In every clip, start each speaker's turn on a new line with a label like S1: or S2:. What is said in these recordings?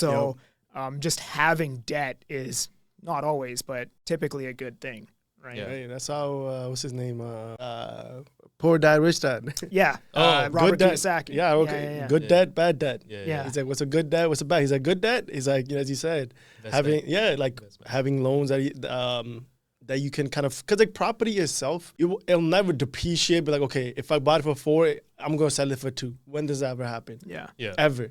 S1: So just having debt is not always, but typically a good thing, right?
S2: Yeah.
S3: Hey, that's how, what's his name? Poor Dad, Rich Dad.
S1: Yeah. Robert
S3: good debt.
S1: Kiyosaki.
S3: Yeah, okay.
S1: Yeah.
S3: Good debt, bad debt.
S1: Yeah.
S3: He's like, what's a good debt? What's a bad? He's like, good debt. He's like, as you said, having loans that you can kind of, because like property itself, it'll never depreciate. But like, okay, if I bought it for 4, I'm going to sell it for 2. When does that ever happen?
S1: Yeah.
S3: Ever.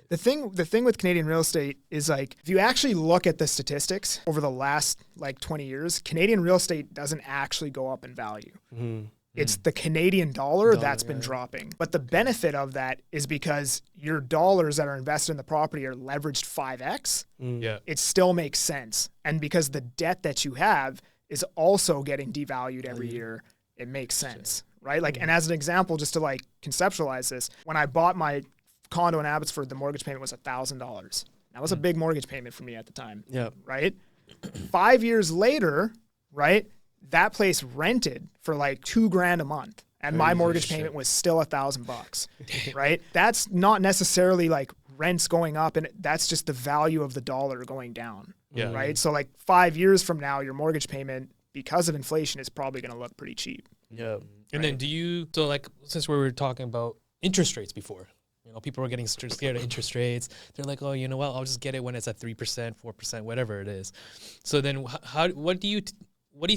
S1: The thing with Canadian real estate is like, if you actually look at the statistics over the last like 20 years, Canadian real estate doesn't actually go up in value.
S3: Mm-hmm.
S1: It's the Canadian dollar that's been dropping. But the benefit of that is because your dollars that are invested in the property are leveraged 5x. It still makes sense. And because the debt that you have is also getting devalued every year, it makes sense, right? Like, and as an example, just to like conceptualize this, when I bought my condo in Abbotsford, the mortgage payment was $1,000. That was a big mortgage payment for me at the time.
S3: Yeah.
S1: Right? 5 years later, right, that place rented for like $2,000 a month, and my mortgage payment was still $1,000. Right? That's not necessarily like rents going up, and that's just the value of the dollar going down.
S2: Yeah.
S1: Right? So like 5 years from now, your mortgage payment, because of inflation, is probably going to look pretty cheap.
S3: Yeah.
S2: And then so like, since we were talking about interest rates before, you know, people were getting scared of interest rates. They're like, oh, you know what? I'll just get it when it's at 3%, 4%, whatever it is. So then what do you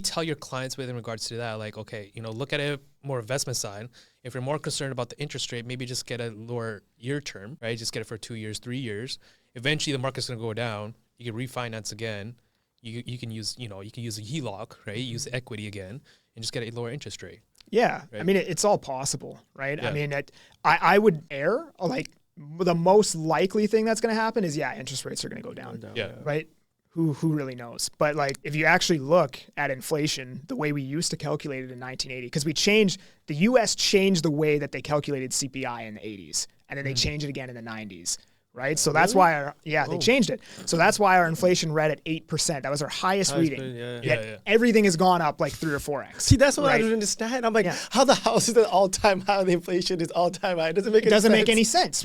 S2: tell your clients with in regards to that? Like, okay, you know, look at it more investment side. If you're more concerned about the interest rate, maybe just get a lower year term, right? Just get it for 2 years, 3 years. Eventually the market's going to go down. You can refinance again. You can use, you know, you can use a HELOC, right? Use equity again and just get a lower interest rate.
S1: Yeah. Right? I mean, it's all possible, right? Yeah. I mean, I would err, like the most likely thing that's going to happen is, interest rates are going to go down. Right? Who really knows? But like, if you actually look at inflation, the way we used to calculate it in 1980, because the US changed the way that they calculated CPI in the 80s, and then they changed it again in the 90s. Right. So that's why they changed it. So that's why our inflation read at 8%. That was our highest reading. Yet everything has gone up like 3 or 4x.
S3: See, that's what I don't understand. I'm like, how the house is at all-time high, the inflation is all-time high. It doesn't make any sense.